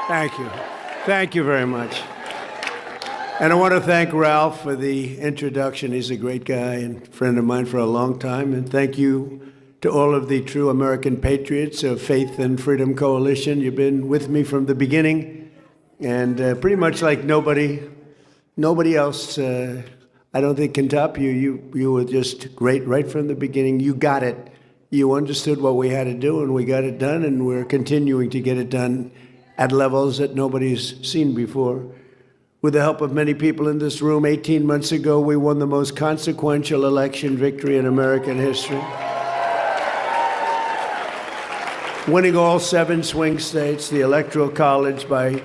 Thank you. Thank you very much. And I want to thank Ralph for the introduction. He's a great guy and friend of mine for a long time. And thank you to all of the true American patriots of Faith and Freedom Coalition. You've been with me from the beginning, and pretty much like nobody else, I don't think can top you. You were just great right from the beginning. You got it. You understood what we had to do, and we got it done, and we're continuing to get it done at levels that nobody's seen before. With the help of many people in this room, 18 months ago, we won the most consequential election victory in American history. Winning all 7 swing states, the Electoral College by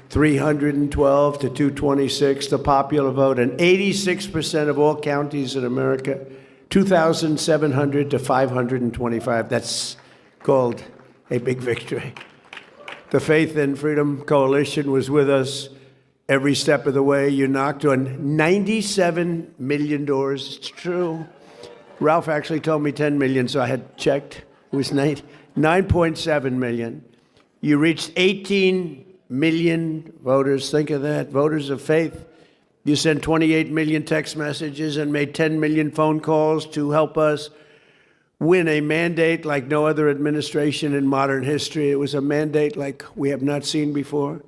312 to 226, the popular vote, and 86% of all counties in America, 2,700 to 525. That's called a big victory. The Faith and Freedom Coalition was with us every step of the way. You knocked on 97 million doors. It's true. Ralph actually told me 10 million, so I had checked. It was 9.7 million. You reached 18 million voters. Think of that, voters of faith. You sent 28 million text messages and made 10 million phone calls to help us win a mandate like no other administration in modern history. It was a mandate like we have not seen before.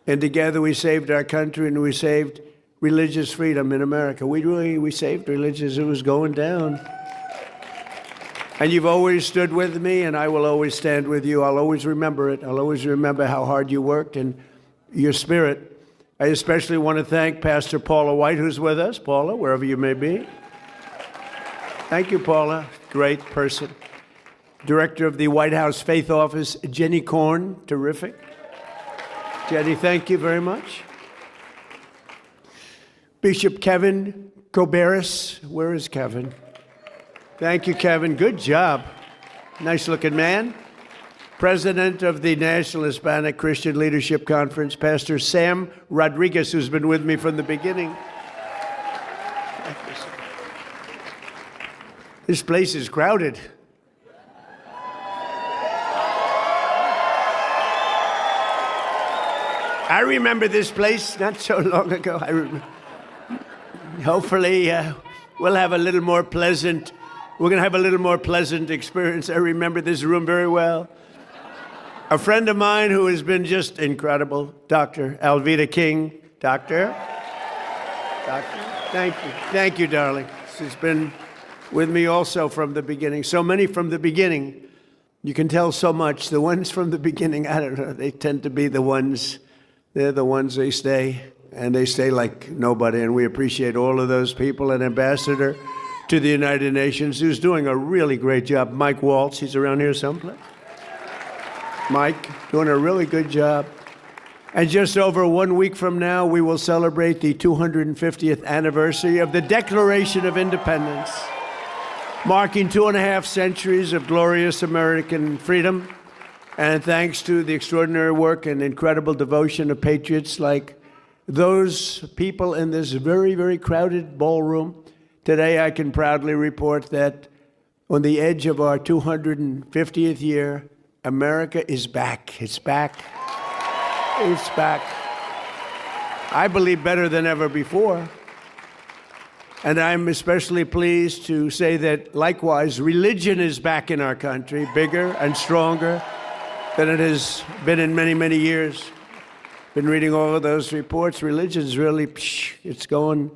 And together we saved our country, and we saved religious freedom in America. We saved religious. It was going down. And you've always stood with me, and I will always stand with you. I'll always remember it. I'll always remember how hard you worked and your spirit. I especially want to thank Pastor Paula White, who's with us. Paula, wherever you may be. Thank you, Paula. Great person. Director of the White House Faith Office, Jenny Korn. Terrific. Jenny, thank you very much. Bishop Kevin Koberis. Where is Kevin? Thank you, Kevin. Good job. Nice-looking man. President of the National Hispanic Christian Leadership Conference, Pastor Sam Rodriguez, who's been with me from the beginning. This place is crowded. I remember this place not so long ago. Hopefully, we'll have a little more pleasant. We're going to have a little more pleasant experience. I remember this room very well. A friend of mine who has been just incredible, Dr. Alveda King. Doctor, thank you. Thank you, darling. She's been with me also from the beginning. So many from the beginning. You can tell so much. The ones from the beginning, I don't know, they tend to be the ones, they're the ones they stay, and they stay like nobody. And we appreciate all of those people. An ambassador to the United Nations who's doing a really great job. Mike Waltz, he's around here someplace. Mike, doing a really good job. And just over 1 week from now, we will celebrate the 250th anniversary of the Declaration of Independence, marking 2.5 centuries of glorious American freedom. And thanks to the extraordinary work and incredible devotion of patriots like those people in this very, very crowded ballroom, today I can proudly report that on the edge of our 250th year, America is back. It's back. It's back. I believe better than ever before. And I'm especially pleased to say that, likewise, religion is back in our country, bigger and stronger than it has been in many, many years. Been reading all of those reports. Religion's really, it's going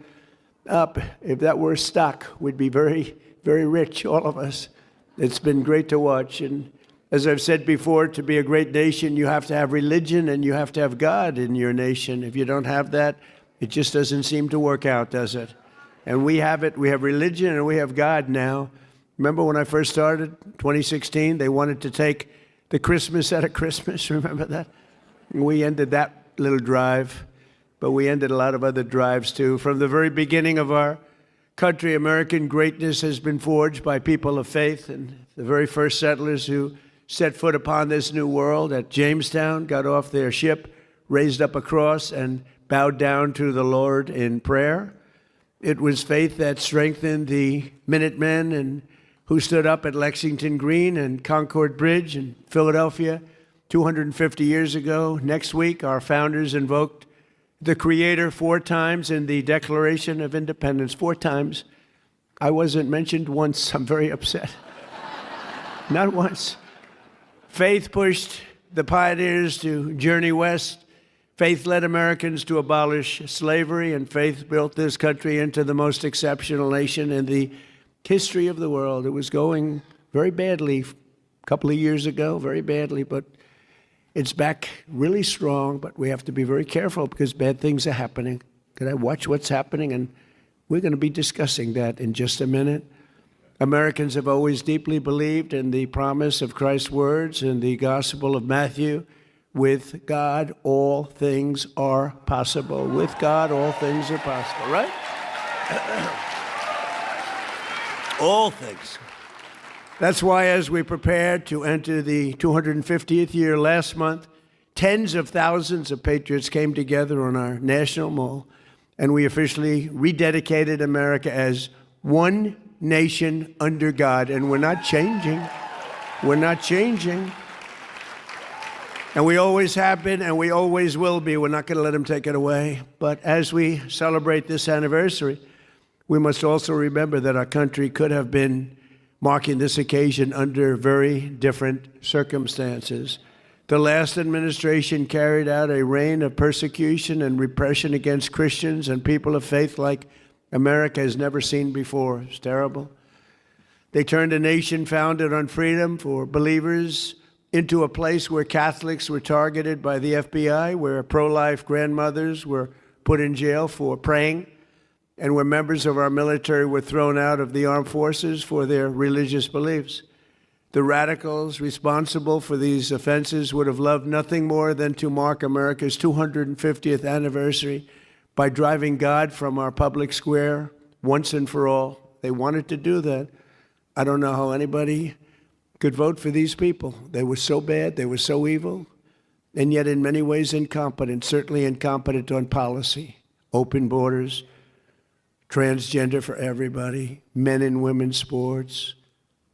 up. If that were stock, we'd be very, very rich, all of us. It's been great to watch. And as I've said before, to be a great nation, you have to have religion and you have to have God in your nation. If you don't have that, it just doesn't seem to work out, does it? And we have it. We have religion and we have God now. Remember when I first started, 2016, they wanted to take the Christmas out of Christmas. Remember that? We ended that little drive, but we ended a lot of other drives too. From the very beginning of our country, American greatness has been forged by people of faith, and the very first settlers who set foot upon this new world at Jamestown got off their ship, raised up a cross, and bowed down to the Lord in prayer. It was faith that strengthened the Minutemen and who stood up at Lexington Green and Concord Bridge in Philadelphia 250 years ago, next week, our founders invoked the Creator 4 times in the Declaration of Independence. 4 times. I wasn't mentioned once. I'm very upset. Not once. Faith pushed the pioneers to journey west. Faith led Americans to abolish slavery, and faith built this country into the most exceptional nation in the history of the world. It was going very badly a couple of years ago, very badly, but it's back really strong. But we have to be very careful because bad things are happening. Can I watch what's happening? And we're going to be discussing that in just a minute. Americans have always deeply believed in the promise of Christ's words in the Gospel of Matthew. With God, all things are possible. With God, all things are possible, right? All things. That's why as we prepared to enter the 250th year last month, tens of thousands of patriots came together on our national mall, and we officially rededicated America as one nation under God. And we're not changing. We're not changing. And we always have been, and we always will be. We're not going to let them take it away. But as we celebrate this anniversary, we must also remember that our country could have been marking this occasion under very different circumstances. The last administration carried out a reign of persecution and repression against Christians and people of faith like America has never seen before. It's terrible. They turned a nation founded on freedom for believers into a place where Catholics were targeted by the FBI, where pro-life grandmothers were put in jail for praying, and where members of our military were thrown out of the armed forces for their religious beliefs. The radicals responsible for these offenses would have loved nothing more than to mark America's 250th anniversary by driving God from our public square once and for all. They wanted to do that. I don't know how anybody could vote for these people. They were so bad, they were so evil, and yet in many ways incompetent, certainly incompetent on policy, open borders, transgender for everybody, men and women's sports,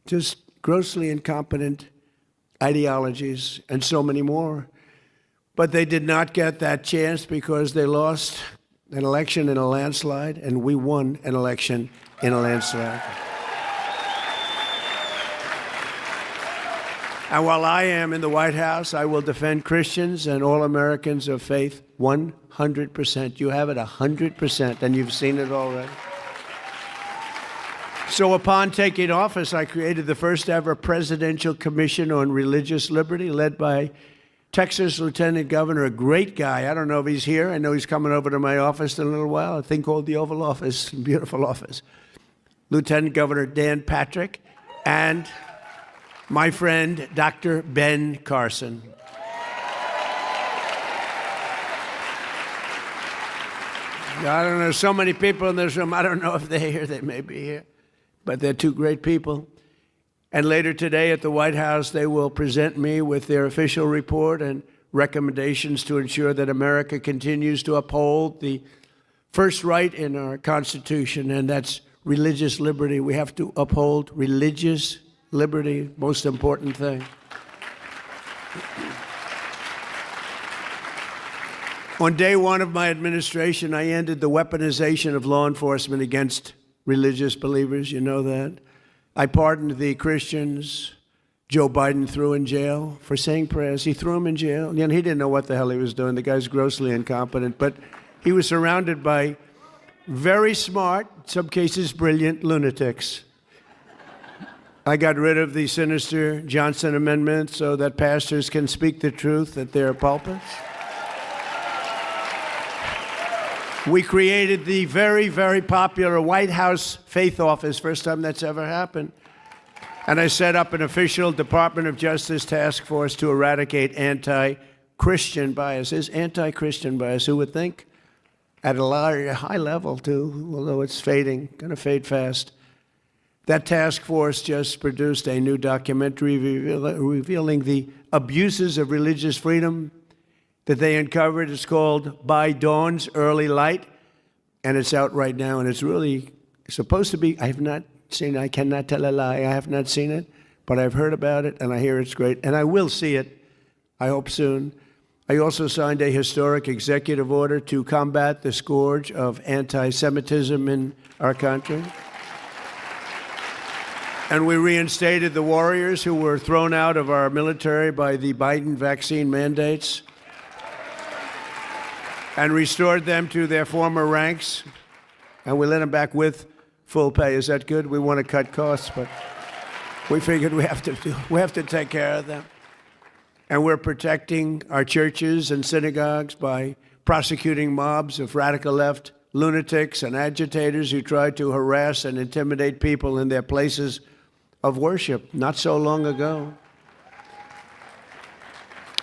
just grossly incompetent ideologies, and so many more. But they did not get that chance because they lost an election in a landslide, and we won an election in a landslide. And while I am in the White House, I will defend Christians and all Americans of faith 100%. You have it 100%, and you've seen it already. So upon taking office, I created the first ever Presidential Commission on Religious Liberty, led by Texas Lieutenant Governor, a great guy. I don't know if he's here. I know he's coming over to my office in a little while, a thing called the Oval Office, beautiful office. Lieutenant Governor Dan Patrick, and my friend, Dr. Ben Carson. I don't know, so many people in this room, I don't know if they're here, they may be here, but they're two great people. And later today at the White House, they will present me with their official report and recommendations to ensure that America continues to uphold the first right in our Constitution, and that's religious liberty. We have to uphold religious liberty, most important thing. On day one of my administration, I ended the weaponization of law enforcement against religious believers. You know that. I pardoned the Christians Joe Biden threw in jail for saying prayers. He threw him in jail. You know, he didn't know what the hell he was doing. The guy's grossly incompetent. But he was surrounded by very smart, in some cases brilliant, lunatics. I got rid of the sinister Johnson Amendment so that pastors can speak the truth at their pulpits. We created the very, very popular White House Faith Office, first time that's ever happened. And I set up an official Department of Justice task force to eradicate anti-Christian biases. Anti-Christian bias, who would think? At a high level, too, although it's fading, going to fade fast. That task force just produced a new documentary revealing the abuses of religious freedom that they uncovered. It's called By Dawn's Early Light, and it's out right now, and it's really supposed to be, I have not seen it, I cannot tell a lie, I have not seen it, but I've heard about it, and I hear it's great, and I will see it. I hope soon. I also signed a historic executive order to combat the scourge of anti-Semitism in our country. And we reinstated the warriors who were thrown out of our military by the Biden vaccine mandates and restored them to their former ranks. And we let them back with full pay. Is that good? We want to cut costs, but we figured we have to take care of them. And we're protecting our churches and synagogues by prosecuting mobs of radical left lunatics and agitators who try to harass and intimidate people in their places of worship not so long ago.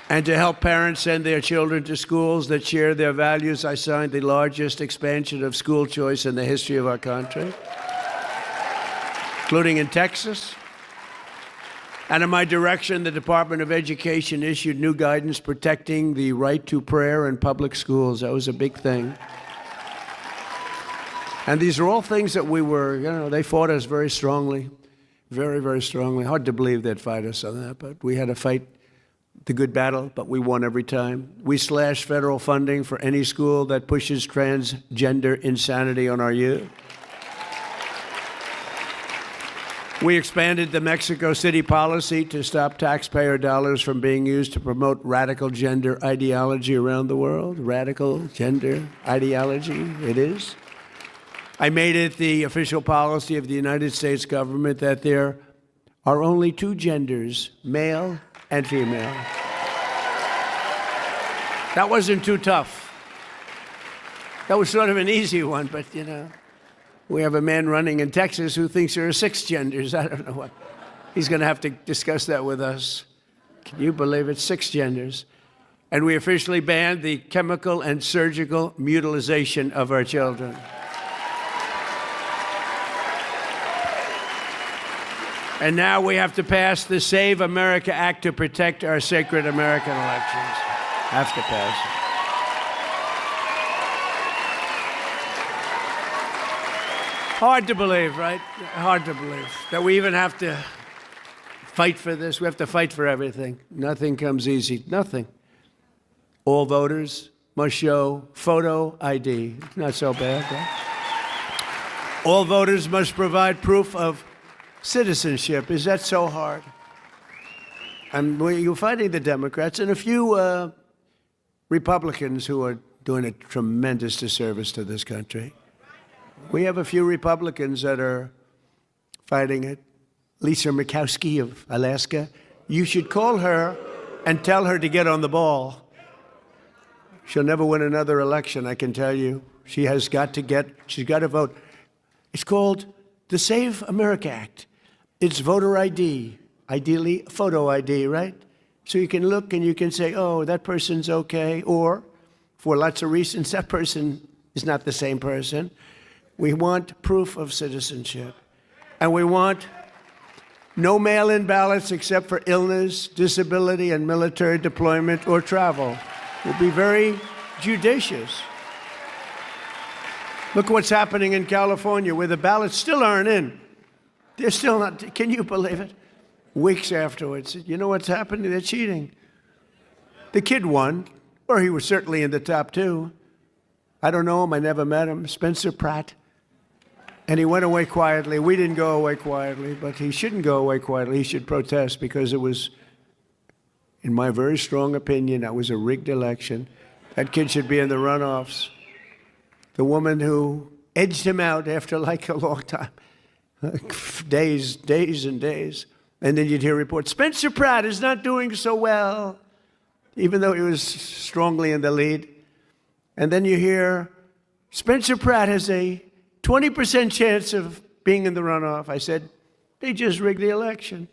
And to help parents send their children to schools that share their values, I signed the largest expansion of school choice in the history of our country, including in Texas. And in my direction, the Department of Education issued new guidance protecting the right to prayer in public schools. That was a big thing. And these are all things that they fought us very strongly, very, very strongly. Hard to believe they'd fight us on that, but we had to fight the good battle, but we won every time. We slashed federal funding for any school that pushes transgender insanity on our youth. We expanded the Mexico City policy to stop taxpayer dollars from being used to promote radical gender ideology around the world. Radical gender ideology, it is. I made it the official policy of the United States government that there are only two genders, male and female. That wasn't too tough. That was sort of an easy one, but we have a man running in Texas who thinks there are 6 genders. I don't know what. He's going to have to discuss that with us. Can you believe it? 6 genders. And we officially banned the chemical and surgical mutilization of our children. And now we have to pass the Save America Act to protect our sacred American elections. Have to pass it. Hard to believe, right? Hard to believe that we even have to fight for this. We have to fight for everything. Nothing comes easy. Nothing. All voters must show photo ID. Not so bad, right? All voters must provide proof of citizenship. Is that so hard? And you're fighting the Democrats and a few Republicans who are doing a tremendous disservice to this country. We have a few Republicans that are fighting it. Lisa Murkowski of Alaska. You should call her and tell her to get on the ball. She'll never win another election, I can tell you. She's got to vote. It's called the Save America Act. It's voter ID, ideally photo ID, right? So you can look and you can say, oh, that person's okay, or for lots of reasons, that person is not the same person. We want proof of citizenship. And we want no mail-in ballots except for illness, disability, and military deployment or travel. We'll be very judicious. Look what's happening in California, where the ballots still aren't in. They're still not, can you believe it? Weeks afterwards, you know what's happening? They're cheating. The kid won, or he was certainly in the top 2. I don't know him, I never met him, Spencer Pratt. And he went away quietly. We didn't go away quietly, but he shouldn't go away quietly. He should protest because it was, in my very strong opinion, that was a rigged election. That kid should be in the runoffs. The woman who edged him out after like a long time, days and days. And then you'd hear reports, Spencer Pratt is not doing so well, even though he was strongly in the lead. And then you hear, Spencer Pratt has a 20% chance of being in the runoff. I said, they just rigged the election.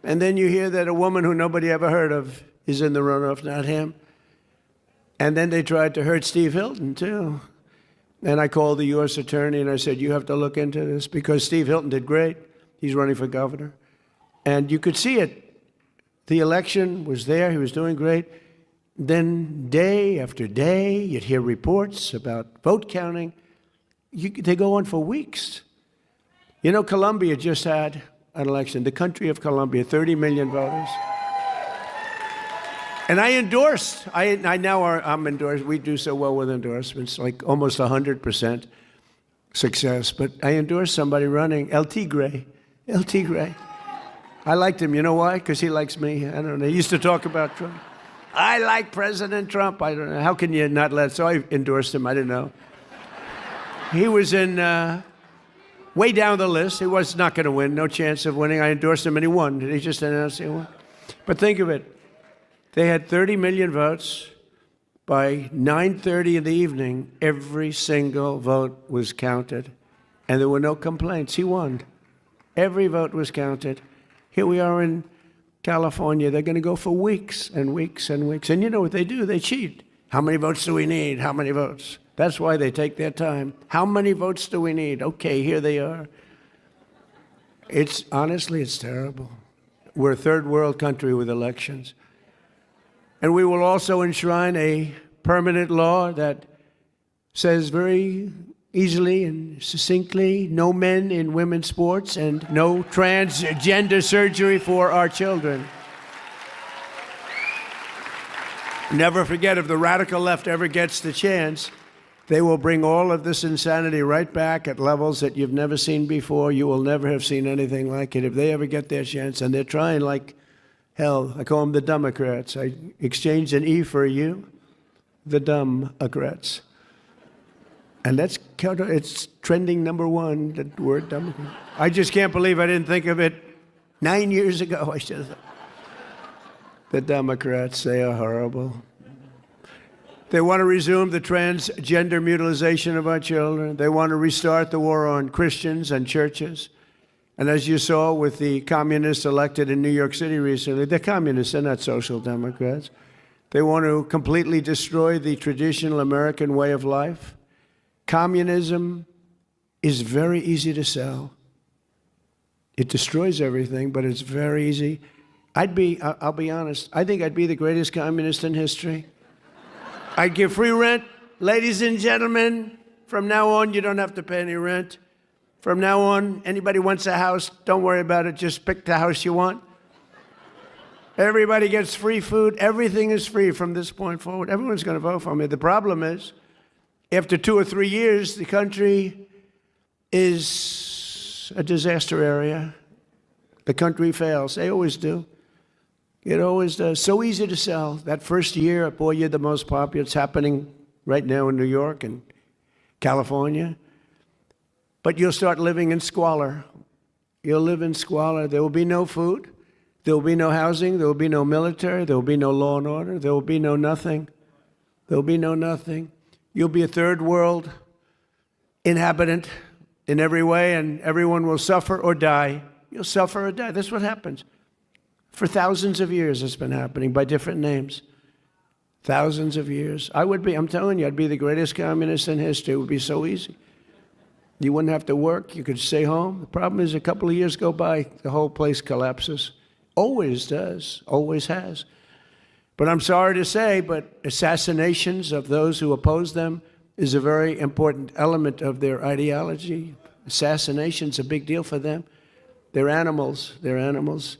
And then you hear that a woman who nobody ever heard of is in the runoff, not him. And then they tried to hurt Steve Hilton, too. And I called the U.S. attorney and I said, you have to look into this because Steve Hilton did great. He's running for governor. And you could see it. The election was there. He was doing great. Then day after day, you'd hear reports about vote counting. They go on for weeks. You know, Colombia just had an election. The country of Colombia, 30 million voters. And I endorsed. I'm endorsed. We do so well with endorsements, like almost 100% success. But I endorsed somebody running, El Tigre. El Tigre. I liked him. You know why? Because he likes me. I don't know. He used to talk about Trump. I like President Trump. I don't know. How can you not let? So I endorsed him. I didn't know. He was in way down the list. He was not going to win. No chance of winning. I endorsed him and he won. He just announced he won. But think of it. They had 30 million votes. By 9:30 in the evening, every single vote was counted. And there were no complaints. He won. Every vote was counted. Here we are in California. They're going to go for weeks and weeks and weeks. And you know what they do? They cheat. How many votes do we need? How many votes? That's why they take their time. How many votes do we need? Okay, here they are. Honestly, it's terrible. We're a third world country with elections. And we will also enshrine a permanent law that says very easily and succinctly, no men in women's sports and no transgender surgery for our children. Never forget, if the radical left ever gets the chance, they will bring all of this insanity right back at levels that you've never seen before. You will never have seen anything like it if they ever get their chance. And they're trying like hell. I call them the Democrats. I exchanged an E for a U, the Democrats. And it's trending number one, the word Democrat. I just can't believe I didn't think of it 9 years ago. I should have thought. The Democrats, they are horrible. They want to resume the transgender mutilation of our children. They want to restart the war on Christians and churches. And as you saw with the communists elected in New York City recently, they're communists, they're not social democrats. They want to completely destroy the traditional American way of life. Communism is very easy to sell. It destroys everything, but it's very easy. I'll be honest, I think I'd be the greatest communist in history. I'd give free rent. Ladies and gentlemen, from now on, you don't have to pay any rent. From now on, anybody wants a house, don't worry about it. Just pick the house you want. Everybody gets free food. Everything is free from this point forward. Everyone's going to vote for me. The problem is, after 2 or 3 years, the country is a disaster area. The country fails. They always do. It always does. So easy to sell. That first year, boy, you're the most popular. It's happening right now in New York and California. But you'll start living in squalor. You'll live in squalor. There will be no food. There will be no housing. There will be no military. There will be no law and order. There will be no nothing. There will be no nothing. You'll be a third world inhabitant in every way, and everyone will suffer or die. You'll suffer or die. That's what happens. For thousands of years it's been happening by different names. Thousands of years. I'm telling you, I'd be the greatest communist in history. It would be so easy. You wouldn't have to work. You could stay home. The problem is a couple of years go by, the whole place collapses. Always does. Always has. But I'm sorry to say, but assassinations of those who oppose them is a very important element of their ideology. Assassination's a big deal for them. They're animals. They're animals.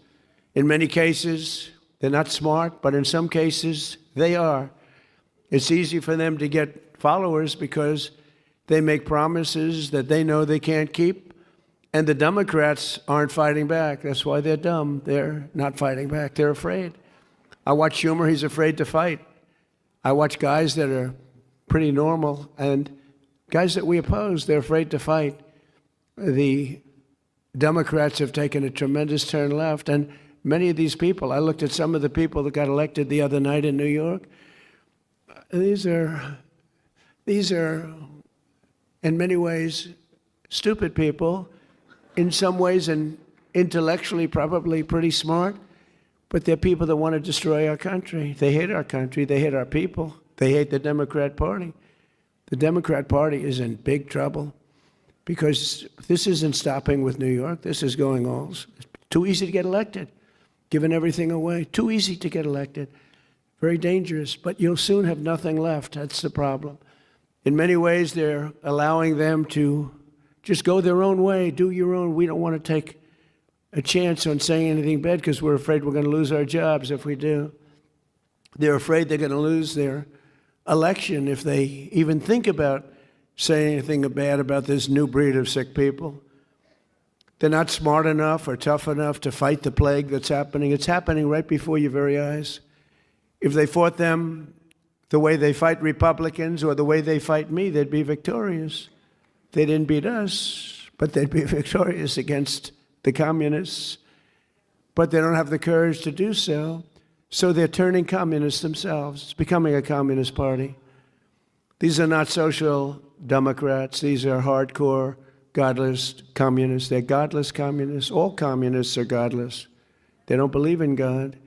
In many cases, they're not smart, but in some cases, they are. It's easy for them to get followers because they make promises that they know they can't keep, and the Democrats aren't fighting back. That's why they're dumb. They're not fighting back. They're afraid. I watch Schumer. He's afraid to fight. I watch guys that are pretty normal, and guys that we oppose, they're afraid to fight. The Democrats have taken a tremendous turn left, and many of these people, I looked at some of the people that got elected the other night in New York. These are, in many ways, stupid people. In some ways, and intellectually, probably pretty smart. But they're people that want to destroy our country. They hate our country. They hate our people. They hate the Democrat Party. The Democrat Party is in big trouble because this isn't stopping with New York. This is going all. It's too easy to get elected, giving everything away. Too easy to get elected. Very dangerous. But you'll soon have nothing left. That's the problem. In many ways, they're allowing them to just go their own way, do your own. We don't want to take a chance on saying anything bad because we're afraid we're going to lose our jobs if we do. They're afraid they're going to lose their election if they even think about saying anything bad about this new breed of sick people. They're not smart enough or tough enough to fight the plague that's happening. It's happening right before your very eyes. If they fought them the way they fight Republicans or the way they fight me, they'd be victorious. They didn't beat us, but they'd be victorious against the communists. But they don't have the courage to do so. So they're turning communists themselves. It's becoming a communist party. These are not social democrats. These are hardcore, godless communists. They're godless communists. All communists are godless. They don't believe in God.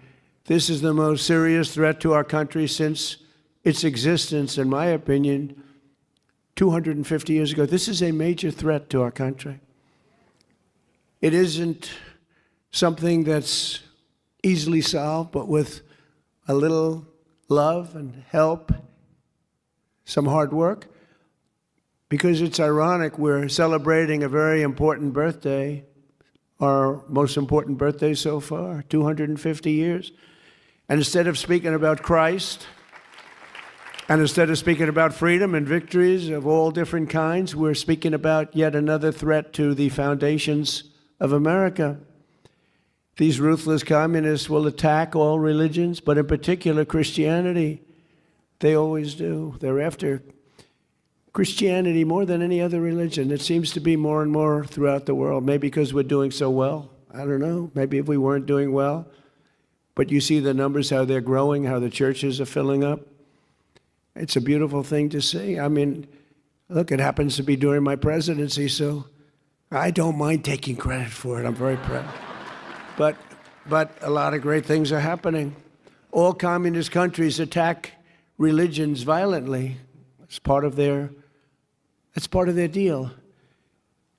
This is the most serious threat to our country since its existence, in my opinion, 250 years ago. This is a major threat to our country. It isn't something that's easily solved, but with a little love and help, some hard work, because it's ironic, we're celebrating a very important birthday, our most important birthday so far, 250 years. And instead of speaking about Christ, and instead of speaking about freedom and victories of all different kinds, we're speaking about yet another threat to the foundations of America. These ruthless communists will attack all religions, but in particular Christianity. They always do. They're after Christianity more than any other religion. It seems to be more and more throughout the world, maybe because we're doing so well. I don't know. Maybe if we weren't doing well. But you see the numbers, how they're growing, how the churches are filling up. It's a beautiful thing to see. I mean, look, it happens to be during my presidency, so I don't mind taking credit for it. I'm very proud. But a lot of great things are happening. All communist countries attack religions violently. It's part of their deal.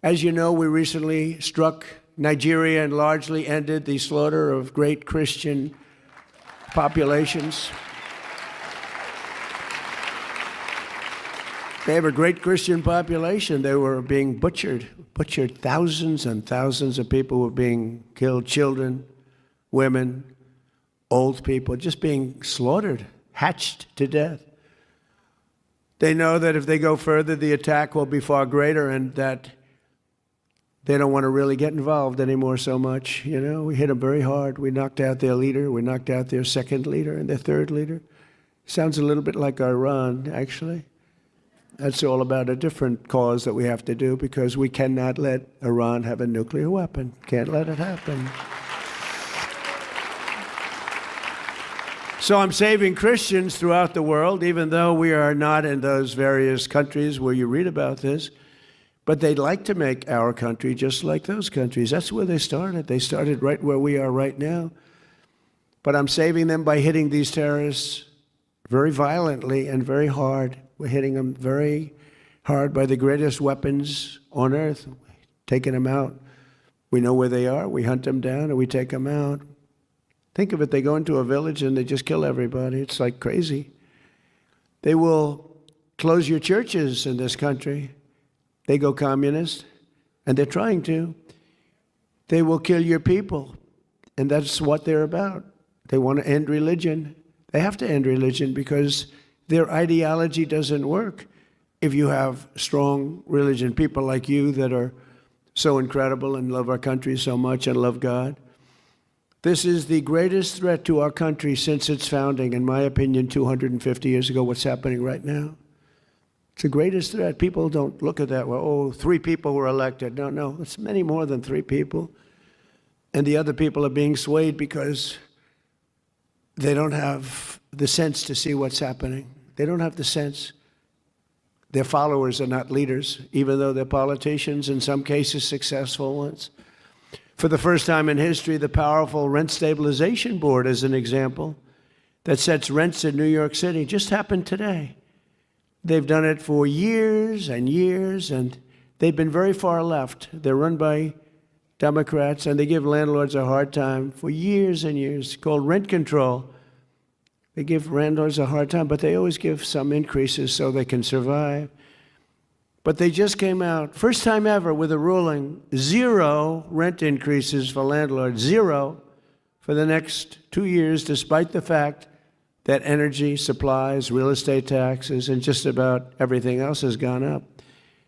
As you know, we recently struck Nigeria and largely ended the slaughter of great Christian populations. They have a great Christian population. They were being butchered. Thousands and thousands of people were being killed. Children, women, old people, just being slaughtered, hatched to death. They know that if they go further, the attack will be far greater and that they don't want to really get involved anymore so much. You know, we hit them very hard. We knocked out their leader. We knocked out their second leader and their third leader. Sounds a little bit like Iran, actually. That's all about a different cause that we have to do because we cannot let Iran have a nuclear weapon. Can't let it happen. So I'm saving Christians throughout the world, even though we are not in those various countries where you read about this. But they'd like to make our country just like those countries. That's where they started. They started right where we are right now. But I'm saving them by hitting these terrorists very violently and very hard. We're hitting them very hard by the greatest weapons on earth, taking them out. We know where they are. We hunt them down and we take them out. Think of it. They go into a village and they just kill everybody. It's like crazy. They will close your churches in this country. They go communist, and they're trying to. They will kill your people, and that's what they're about. They want to end religion. They have to end religion because their ideology doesn't work if you have strong religion. People like you that are so incredible and love our country so much and love God. This is the greatest threat to our country since its founding, in my opinion, 250 years ago, what's happening right now. It's the greatest threat. People don't look at that, well, oh, 3 people were elected. No, it's many more than 3 people. And the other people are being swayed because they don't have the sense to see what's happening. They don't have the sense. Their followers are not leaders, even though they're politicians, in some cases successful ones. For the first time in history, the powerful Rent Stabilization Board, as an example, that sets rents in New York City, just happened today. They've done it for years and years, and they've been very far left. They're run by Democrats, and they give landlords a hard time for years and years. It's called rent control. They give landlords a hard time, but they always give some increases so they can survive. But they just came out, first time ever, with a ruling, 0 rent increases for landlords, 0 for the next 2 years, despite the fact that energy, supplies, real estate taxes, and just about everything else has gone up.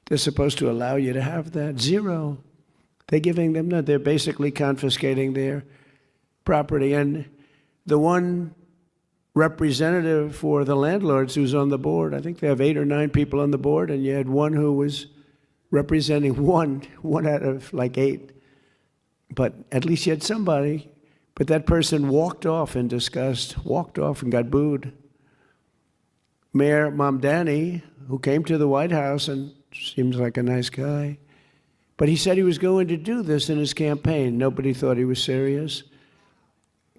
They're supposed to allow you to have that. Zero. They're giving them none. They're basically confiscating their property. And the one representative for the landlords who's on the board, I think they have 8 or 9 people on the board, and you had one who was representing one out of like 8. But at least you had somebody. But that person walked off in disgust, walked off and got booed. Mayor Mamdani, who came to the White House and seems like a nice guy, but he said he was going to do this in his campaign. Nobody thought he was serious.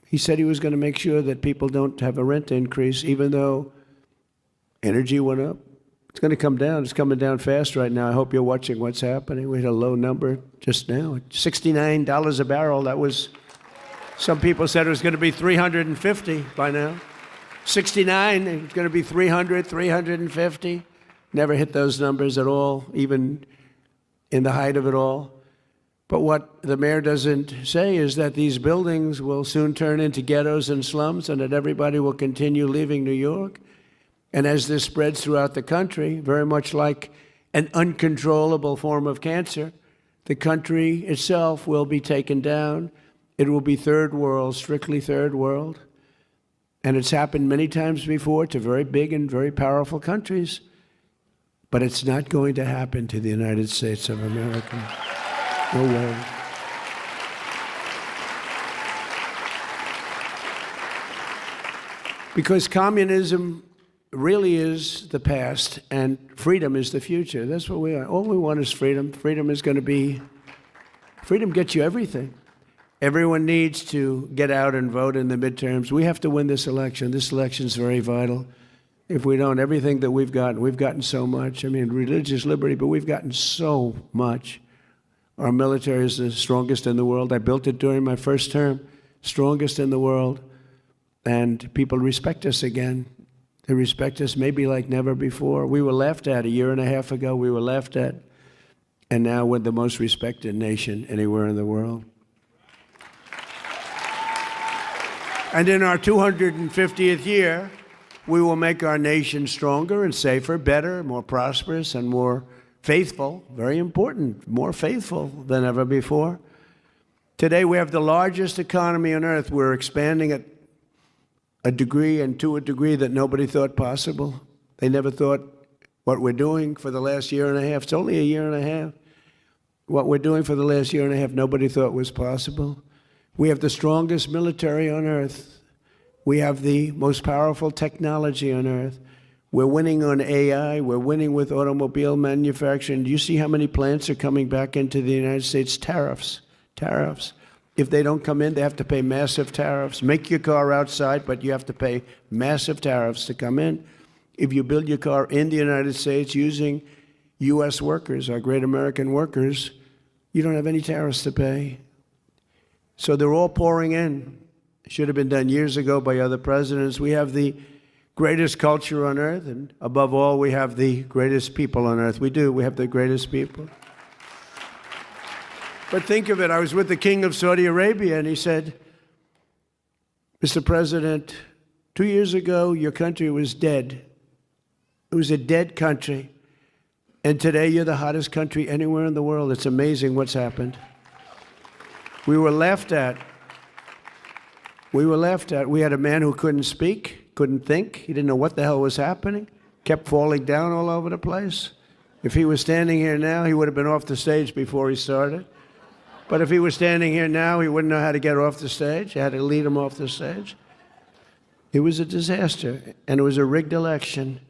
He said he was going to make sure that people don't have a rent increase, even though energy went up. It's going to come down. It's coming down fast right now. I hope you're watching what's happening. We had a low number just now, $69 a barrel. That was, some people said it was going to be $350 by now. 69, it's going to be 300, 350. Never hit those numbers at all, even in the height of it all. But what the mayor doesn't say is that these buildings will soon turn into ghettos and slums, and that everybody will continue leaving New York. And as this spreads throughout the country, very much like an uncontrollable form of cancer, the country itself will be taken down. It will be third world, strictly third world. And it's happened many times before to very big and very powerful countries. But it's not going to happen to the United States of America. No way. Because communism really is the past and freedom is the future. That's what we are. All we want is freedom. Freedom is going to be, freedom gets you everything. Everyone needs to get out and vote in the midterms. We have to win this election. This election is very vital. If we don't, everything that we've gotten so much. I mean, religious liberty, but we've gotten so much. Our military is the strongest in the world. I built it during my first term, strongest in the world. And people respect us again. They respect us maybe like never before. We were laughed at a year and a half ago. We were laughed at. And now we're the most respected nation anywhere in the world. And in our 250th year, we will make our nation stronger and safer, better, more prosperous, and more faithful. Very important, more faithful than ever before. Today, we have the largest economy on earth. We're expanding at a degree and to a degree that nobody thought possible. They never thought what we're doing for the last year and a half. It's only a year and a half. What we're doing for the last year and a half, nobody thought was possible. We have the strongest military on earth. We have the most powerful technology on earth. We're winning on AI. We're winning with automobile manufacturing. Do you see how many plants are coming back into the United States? Tariffs. If they don't come in, they have to pay massive tariffs. Make your car outside, but you have to pay massive tariffs to come in. If you build your car in the United States using U.S. workers, our great American workers, you don't have any tariffs to pay. So they're all pouring in. It should have been done years ago by other presidents. We have the greatest culture on earth, and above all, we have the greatest people on earth. We do. We have the greatest people. But think of it. I was with the king of Saudi Arabia, and he said, Mr. President, 2 years ago, your country was dead. It was a dead country. And today, you're the hottest country anywhere in the world. It's amazing what's happened. We were laughed at. We were laughed at. We had a man who couldn't speak, couldn't think. He didn't know what the hell was happening. Kept falling down all over the place. If he was standing here now, he would have been off the stage before he started. But if he was standing here now, he wouldn't know how to get off the stage. You had to lead him off the stage. It was a disaster, and it was a rigged election.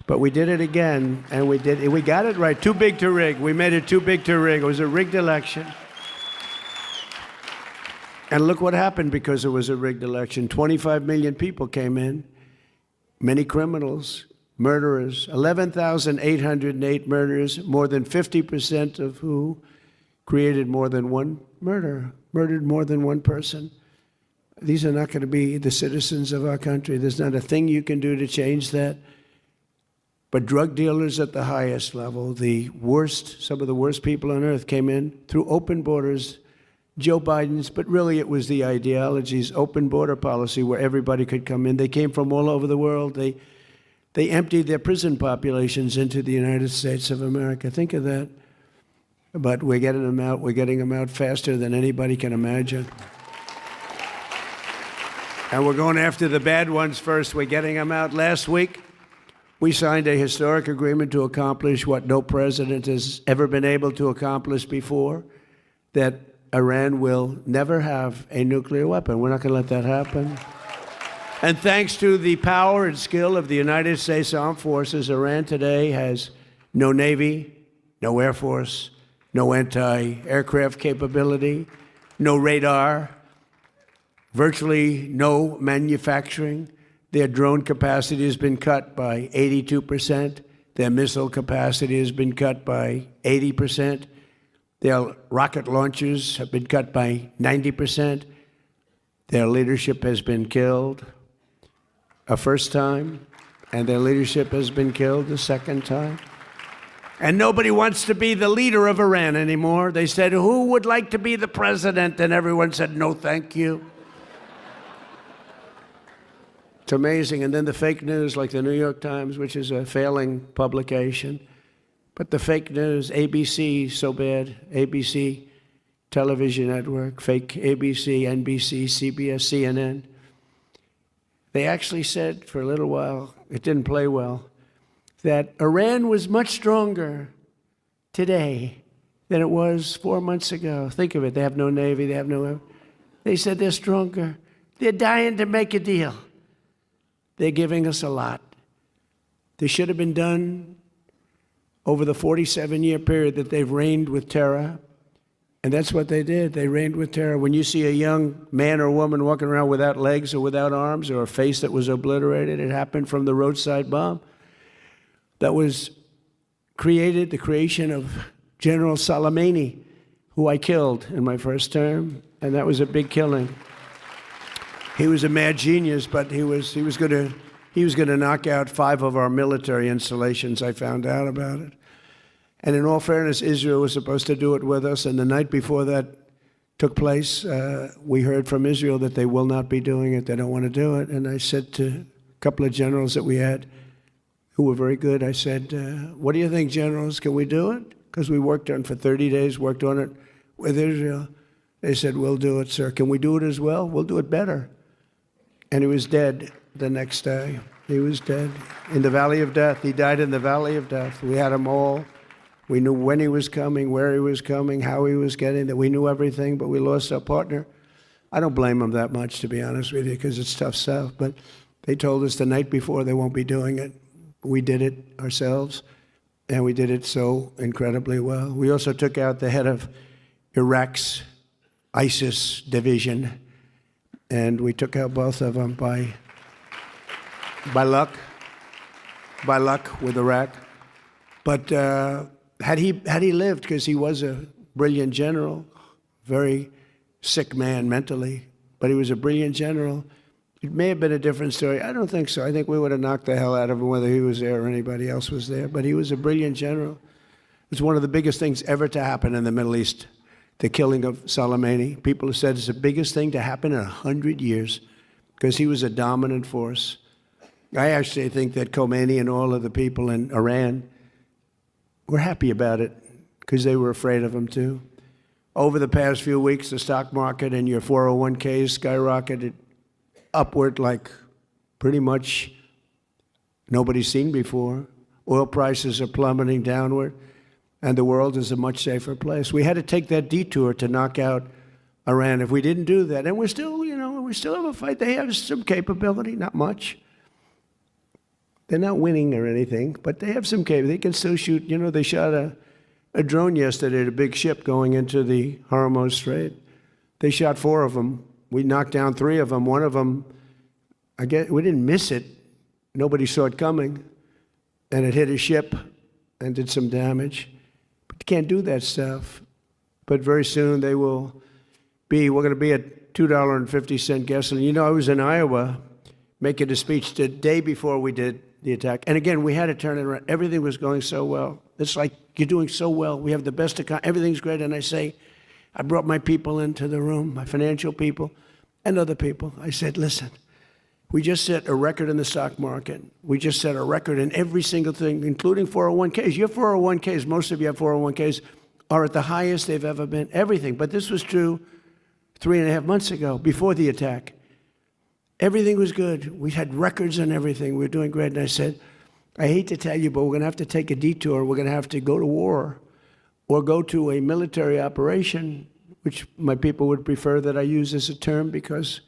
But we did it again, and we got it right. Too big to rig. We made it too big to rig. It was a rigged election. And look what happened because it was a rigged election. 25 million people came in, many criminals, murderers, 11,808 murderers, more than 50% of who created more than one murder, murdered more than one person. These are not going to be the citizens of our country. There's not a thing you can do to change that. But drug dealers at the highest level, the worst, some of the worst people on earth came in through open borders. Joe Biden's, but really it was the ideologies, open border policy where everybody could come in. They came from all over the world. They emptied their prison populations into the United States of America. Think of that. But we're getting them out. We're getting them out faster than anybody can imagine. And we're going after the bad ones first. We're getting them out. Last week, we signed a historic agreement to accomplish what no president has ever been able to accomplish before, that Iran will never have a nuclear weapon. We're not going to let that happen. And thanks to the power and skill of the United States Armed Forces, Iran today has no Navy, no Air Force, no anti-aircraft capability, no radar, virtually no manufacturing. Their drone capacity has been cut by 82%. Their missile capacity has been cut by 80%. Their rocket launchers have been cut by 90%. Their leadership has been killed a first time, and their leadership has been killed a second time. And nobody wants to be the leader of Iran anymore. They said, who would like to be the president? And everyone said, no, thank you. It's amazing. And then the fake news, like the New York Times, which is a failing publication. But the fake news, ABC, so bad. ABC television network, fake ABC, NBC, CBS, CNN. They actually said for a little while, it didn't play well, that Iran was much stronger today than it was 4 months ago. Think of it. They have no Navy. They have no... They said they're stronger. They're dying to make a deal. They're giving us a lot. This should have been done over the 47-year period that they've reigned with terror. And that's what they did. They reigned with terror. When you see a young man or woman walking around without legs or without arms or a face that was obliterated, it happened from the roadside bomb that was created, the creation of General Soleimani, who I killed in my first term, and that was a big killing. He was a mad genius, but he was going to knock out 5 of our military installations. I found out about it. And in all fairness, Israel was supposed to do it with us, and the night before that took place, we heard from Israel that they will not be doing it. They don't want to do it. And I said to a couple of generals that we had, who were very good, I said, what do you think, generals? Can we do it? Because we worked on it for 30 days, worked on it with Israel. They said, we'll do it, sir. Can we do it as well? We'll do it better. And he was dead the next day. He was dead in the valley of death. He died in the valley of death. We had him all. We knew when he was coming, where he was coming, how he was getting there. We knew everything, but we lost our partner. I don't blame them that much, to be honest with you, because it's tough stuff. But they told us the night before they won't be doing it. We did it ourselves, and we did it so incredibly well. We also took out the head of Iraq's ISIS division, and we took out both of them by luck with Iraq. But had he lived, because he was a brilliant general, very sick man mentally, but he was a brilliant general, it may have been a different story. I don't think so. I think we would have knocked the hell out of him whether he was there or anybody else was there. But he was a brilliant general. It was one of the biggest things ever to happen in the Middle East, the killing of Soleimani. People have said it's the biggest thing to happen in 100 years because he was a dominant force. I actually think that Khomeini and all of the people in Iran were happy about it because they were afraid of him too. Over the past few weeks, the stock market and your 401ks skyrocketed upward like pretty much nobody's seen before. Oil prices are plummeting downward, and the world is a much safer place. We had to take that detour to knock out Iran. If we didn't do that, and we still have a fight. They have some capability, not much. They're not winning or anything, but they have some capability. They can still shoot. You know, they shot a drone yesterday at a big ship going into the Hormuz Strait. They shot 4 of them. We knocked down 3 of them. One of them, I guess, we didn't miss it. Nobody saw it coming. And it hit a ship and did some damage. But you can't do that stuff. But very soon we're going to be at $2.50 gasoline. You know, I was in Iowa making a speech the day before we did the attack. And again, we had to turn it around. Everything was going so well. It's like, you're doing so well. We have the best economy. Everything's great. And I I brought my people into the room, my financial people and other people. I said, listen, we just set a record in the stock market. We just set a record in every single thing, including 401ks. Your 401ks, most of you have 401ks, are at the highest they've ever been, everything. But this was true 3.5 months ago, before the attack. Everything was good. We had records and everything. We were doing great. And I said, I hate to tell you, but we're going to have to take a detour. We're going to have to go to war or go to a military operation, which my people would prefer that I use as a term because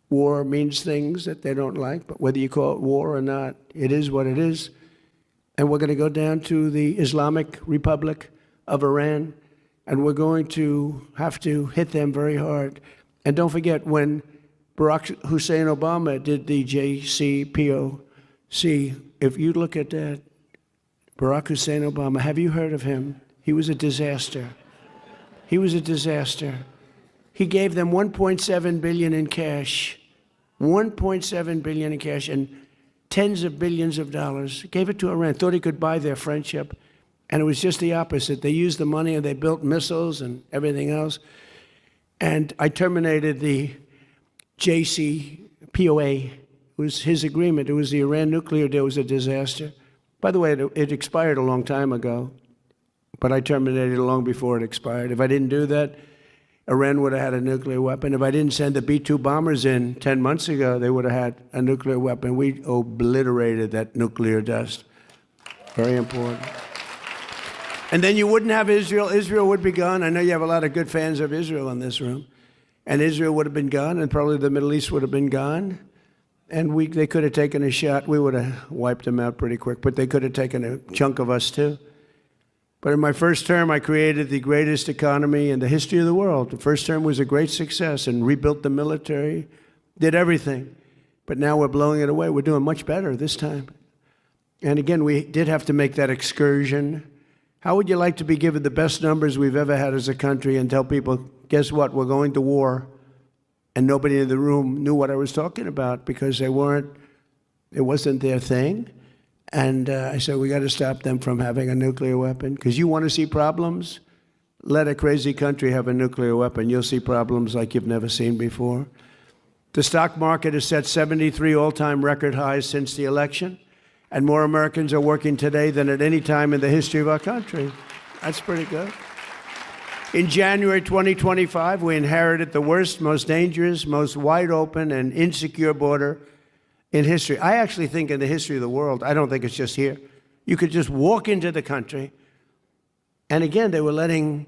war means things that they don't like. But whether you call it war or not, it is what it is. And we're going to go down to the Islamic Republic of Iran, and we're going to have to hit them very hard. And don't forget, when Barack Hussein Obama did the JCPOC, if you look at that, Barack Hussein Obama, have you heard of him? He was a disaster. He was a disaster. He gave them $1.7 billion in cash, $1.7 billion in cash, and tens of billions of dollars. Gave it to Iran, thought he could buy their friendship. And it was just the opposite. They used the money and they built missiles and everything else. And I terminated the JCPOA. It was his agreement. It was the Iran nuclear deal. It was a disaster. By the way, it expired a long time ago, but I terminated it long before it expired. If I didn't do that, Iran would have had a nuclear weapon. If I didn't send the B-2 bombers in 10 months ago, they would have had a nuclear weapon. We obliterated that nuclear dust. Very important. And then you wouldn't have Israel. Israel would be gone. I know you have a lot of good fans of Israel in this room. And Israel would have been gone, and probably the Middle East would have been gone. And they could have taken a shot. We would have wiped them out pretty quick, but they could have taken a chunk of us too. But in my first term, I created the greatest economy in the history of the world. The first term was a great success and rebuilt the military, did everything. But now we're blowing it away. We're doing much better this time. And again, we did have to make that excursion. How would you like to be given the best numbers we've ever had as a country and tell people, guess what, we're going to war? And nobody in the room knew what I was talking about because it wasn't their thing. And I said, we got to stop them from having a nuclear weapon. Because you want to see problems? Let a crazy country have a nuclear weapon. You'll see problems like you've never seen before. The stock market has set 73 all-time record highs since the election. And more Americans are working today than at any time in the history of our country. That's pretty good. In January 2025, we inherited the worst, most dangerous, most wide open and insecure border in history. I actually think in the history of the world, I don't think it's just here. You could just walk into the country, and again, they were letting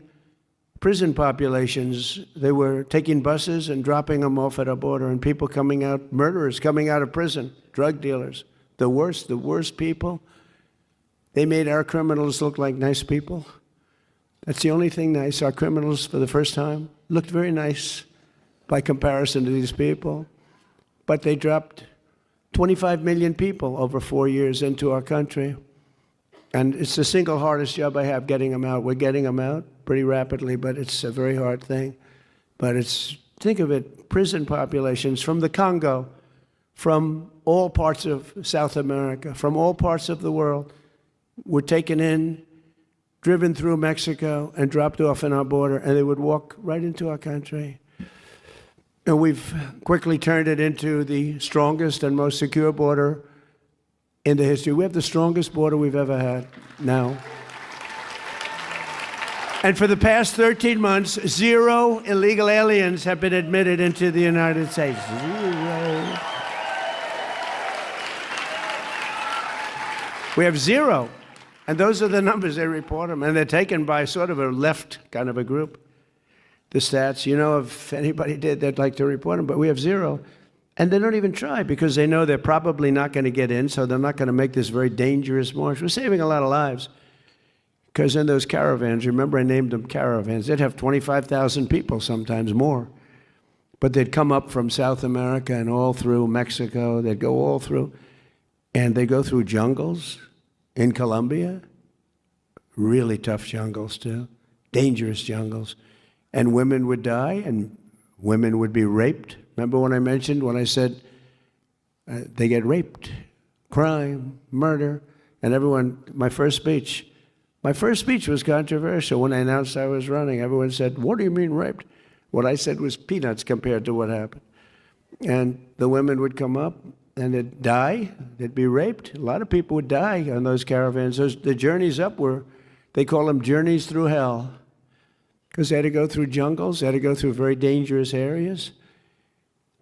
prison populations, they were taking buses and dropping them off at our border, and people coming out, murderers coming out of prison, drug dealers, the worst people. They made our criminals look like nice people. That's the only thing nice. Our criminals, for the first time, looked very nice by comparison to these people. But they dropped 25 million people over 4 years into our country. And it's the single hardest job I have, getting them out. We're getting them out pretty rapidly, but it's a very hard thing. But think of it, prison populations from the Congo, from all parts of South America, from all parts of the world, were taken in, driven through Mexico, and dropped off in our border, and they would walk right into our country. And we've quickly turned it into the strongest and most secure border in the history. We have the strongest border we've ever had now. And for the past 13 months, 0 illegal aliens have been admitted into the United States. 0. We have 0. And those are the numbers, they report them. And they're taken by sort of a left kind of a group. The stats, if anybody did, they'd like to report them. But we have 0. And they don't even try because they know they're probably not going to get in, so they're not going to make this very dangerous march. We're saving a lot of lives. Because in those caravans, remember I named them caravans, they'd have 25,000 people, sometimes more. But they'd come up from South America and all through Mexico. They'd go all through. And they go through jungles. In Colombia, really tough jungles too, dangerous jungles. And women would die and women would be raped. Remember when I said they get raped, crime, murder, and everyone, my first speech My first speech was controversial. When I announced I was running, everyone said, "What do you mean raped?" What I said was peanuts compared to what happened. And the women would come up and they'd die. They'd be raped. A lot of people would die on those caravans. The journeys up were, they call them journeys through hell, because they had to go through jungles. They had to go through very dangerous areas.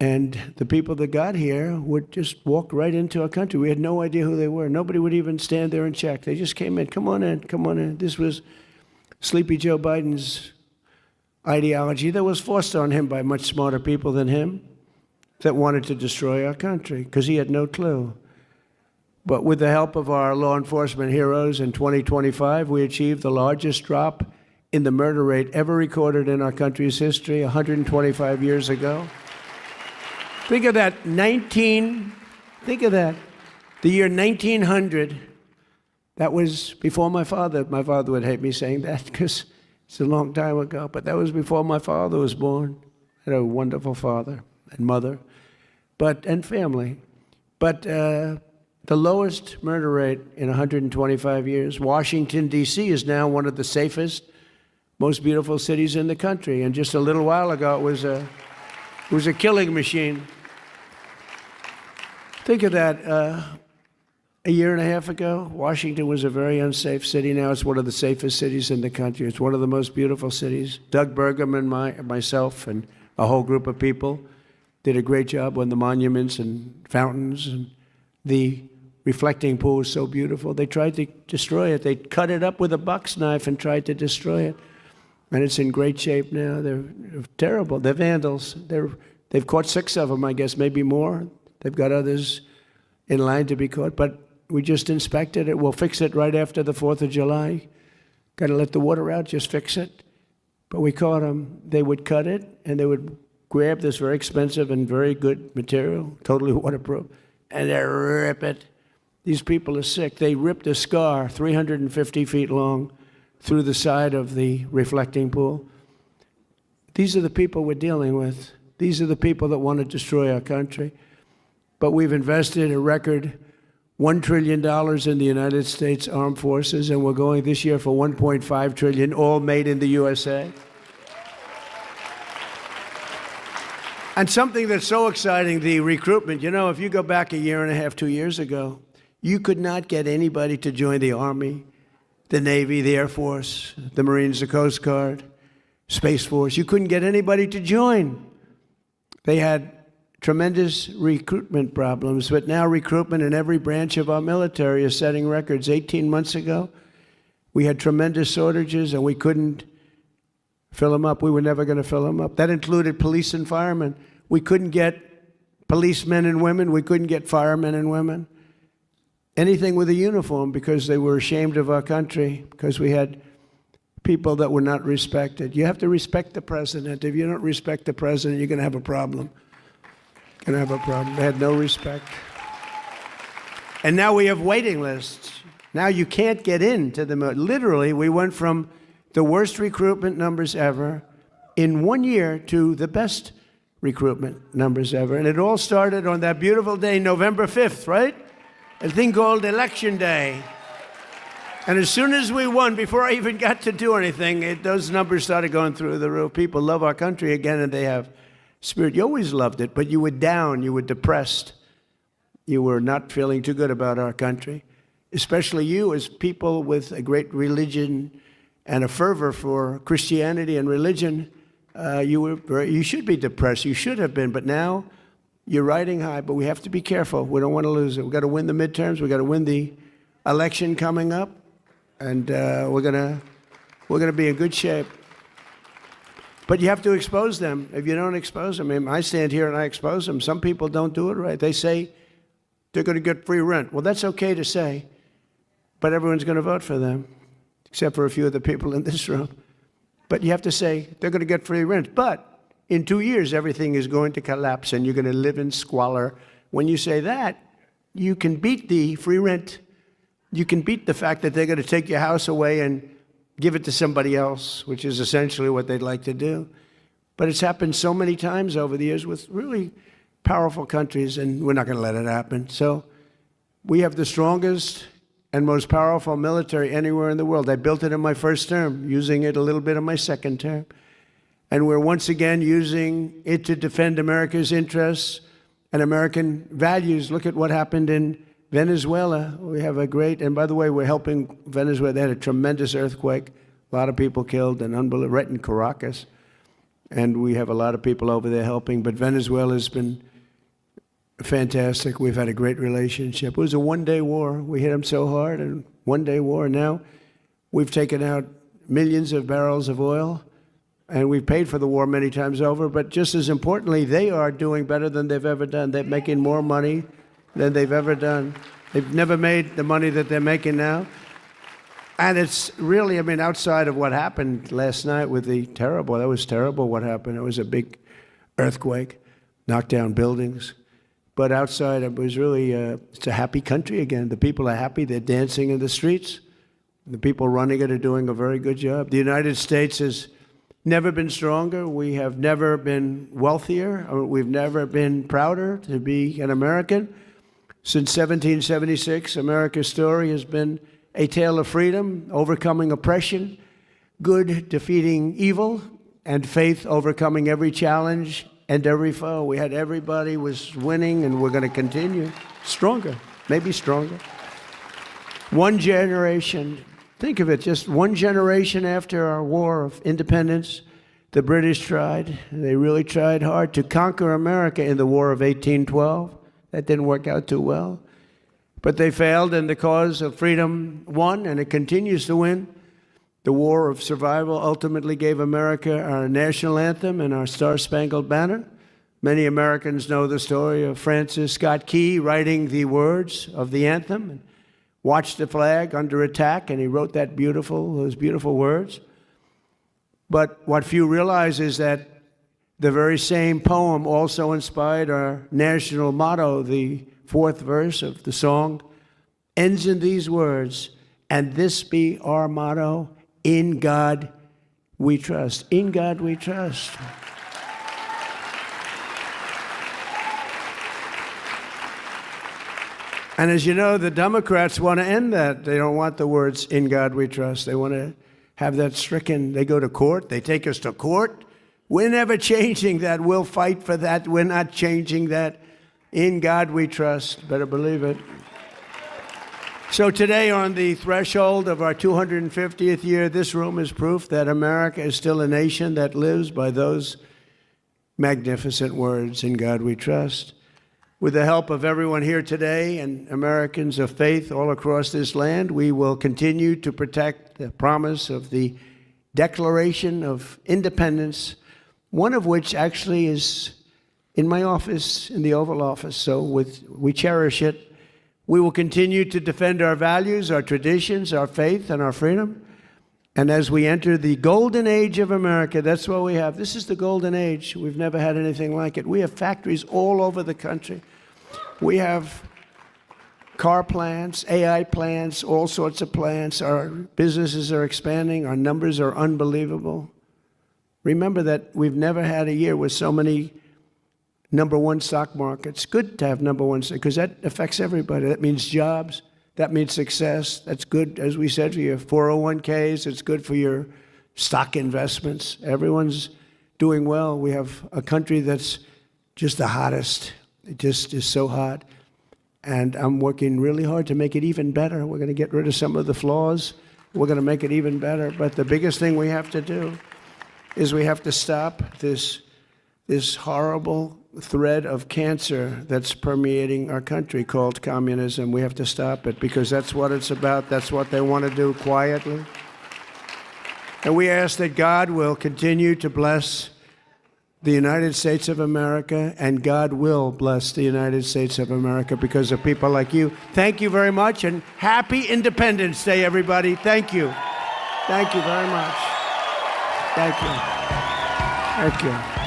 And the people that got here would just walk right into our country. We had no idea who they were. Nobody would even stand there and check. They just came in. Come on in. Come on in. This was Sleepy Joe Biden's ideology that was forced on him by much smarter people than him that wanted to destroy our country because he had no clue. But with the help of our law enforcement heroes in 2025, we achieved the largest drop in the murder rate ever recorded in our country's history 125 years ago. Think of that, think of that. The year 1900, that was before my father. My father would hate me saying that because it's a long time ago, but that was before my father was born. I had a wonderful father and mother, and family. But the lowest murder rate in 125 years. Washington, D.C. is now one of the safest, most beautiful cities in the country. And just a little while ago, it was a killing machine. Think of that. A year and a half ago, Washington was a very unsafe city. Now it's one of the safest cities in the country. It's one of the most beautiful cities. Doug Burgum and myself and a whole group of people did a great job on the monuments and fountains. And the reflecting pool was so beautiful. They tried to destroy it. They cut it up with a box knife and tried to destroy it. And it's in great shape now. They're terrible. They're vandals. They've caught 6 of them, I guess, maybe more. They've got others in line to be caught. But we just inspected it. We'll fix it right after the 4th of July. Got to let the water out, just fix it. But we caught them. They would cut it, and they would grab this very expensive and very good material, totally waterproof, and they rip it. These people are sick. They ripped a scar 350 feet long through the side of the reflecting pool. These are the people we're dealing with. These are the people that want to destroy our country. But we've invested a record $1 trillion in the United States Armed Forces, and we're going this year for $1.5 trillion, all made in the USA. And something that's so exciting, the recruitment. You know, if you go back a year and a half, 2 years ago, you could not get anybody to join the Army, the Navy, the Air Force, the Marines, the Coast Guard, Space Force. You couldn't get anybody to join. They had tremendous recruitment problems, but now recruitment in every branch of our military is setting records. 18 months ago, we had tremendous shortages and we couldn't fill them up. We were never going to fill them up. That included police and firemen. We couldn't get policemen and women. We couldn't get firemen and women. Anything with a uniform because they were ashamed of our country, because we had people that were not respected. You have to respect the president. If you don't respect the president, you're going to have a problem. They had no respect. And now we have waiting lists. Now you can't get into the military. Literally, we went from the worst recruitment numbers ever in 1 year to the best recruitment numbers ever. And it all started on that beautiful day, November 5th, right? A thing called Election Day. And as soon as we won, before I even got to do anything, those numbers started going through the roof. People love our country again, and they have spirit. You always loved it, but you were down, you were depressed. You were not feeling too good about our country, especially you as people with a great religion and a fervor for Christianity and religion. You should be depressed. You should have been, but now you're riding high, but we have to be careful. We don't want to lose it. We've got to win the midterms. We've got to win the election coming up, and we're gonna be in good shape. But you have to expose them. If you don't expose them, I mean, I stand here and I expose them. Some people don't do it right. They say they're going to get free rent. Well, that's okay to say, but everyone's going to vote for them, except for a few of the people in this room. But you have to say they're going to get free rent. But in 2 years, everything is going to collapse and you're going to live in squalor. When you say that, you can beat the free rent. You can beat the fact that they're going to take your house away and give it to somebody else, which is essentially what they'd like to do. But it's happened so many times over the years with really powerful countries, and we're not going to let it happen. So we have the strongest and most powerful military anywhere in the world. I built it in my first term, using it a little bit in my second term. And we're once again using it to defend America's interests and American values. Look at what happened in Venezuela. We have a great, and by the way, we're helping Venezuela. They had a tremendous earthquake, a lot of people killed, and unbelievable, right in Caracas. And we have a lot of people over there helping, but Venezuela's been fantastic. We've had a great relationship. It was a one-day war. We hit them so hard, and one-day war. Now we've taken out millions of barrels of oil, and we've paid for the war many times over. But just as importantly, they are doing better than they've ever done. They're making more money than they've ever done. They've never made the money that they're making now. And it's really, I mean, outside of what happened last night with that was terrible what happened. It was a big earthquake, knocked down buildings. But outside, it was really, it's a happy country again. The people are happy. They're dancing in the streets. The people running it are doing a very good job. The United States has never been stronger. We have never been wealthier. We've never been prouder to be an American. Since 1776, America's story has been a tale of freedom, overcoming oppression, good defeating evil, and faith overcoming every challenge and every foe. We had everybody was winning, and we're going to continue stronger, maybe stronger. One generation, think of it, just one generation after our war of independence, the British tried, they really tried hard to conquer America in the War of 1812. That didn't work out too well. But they failed, and the cause of freedom won, and it continues to win. The War of Survival ultimately gave America our national anthem and our Star-Spangled Banner. Many Americans know the story of Francis Scott Key writing the words of the anthem, and watched the flag under attack, and he wrote those beautiful words. But what few realize is that the very same poem also inspired our national motto. The fourth verse of the song ends in these words, and this be our motto, in God we trust. In God we trust. And as you know, the Democrats want to end that. They don't want the words, in God we trust. They want to have that stricken. They go to court. They take us to court. We're never changing that. We'll fight for that. We're not changing that. In God we trust. Better believe it. So today, on the threshold of our 250th year, this room is proof that America is still a nation that lives by those magnificent words, in God we trust. With the help of everyone here today and Americans of faith all across this land, we will continue to protect the promise of the Declaration of Independence, one of which actually is in my office, in the Oval Office. So we cherish it. We will continue to defend our values, our traditions, our faith, and our freedom. And as we enter the golden age of America, that's what we have. This is the golden age. We've never had anything like it. We have factories all over the country. We have car plants, AI plants, all sorts of plants. Our businesses are expanding. Our numbers are unbelievable. Remember that we've never had a year with so many number one stock markets. Good to have number one, because that affects everybody. That means jobs. That means success. That's good, as we said, for your 401ks. It's good for your stock investments. Everyone's doing well. We have a country that's just the hottest. It just is so hot. And I'm working really hard to make it even better. We're going to get rid of some of the flaws. We're going to make it even better. But the biggest thing we have to do is we have to stop this horrible thread of cancer that's permeating our country called communism. We have to stop it, because that's what it's about. That's what they want to do quietly. And we ask that God will continue to bless the United States of America, and God will bless the United States of America because of people like you. Thank you very much, and happy Independence Day, everybody. Thank you. Thank you very much. Thank you. Thank you.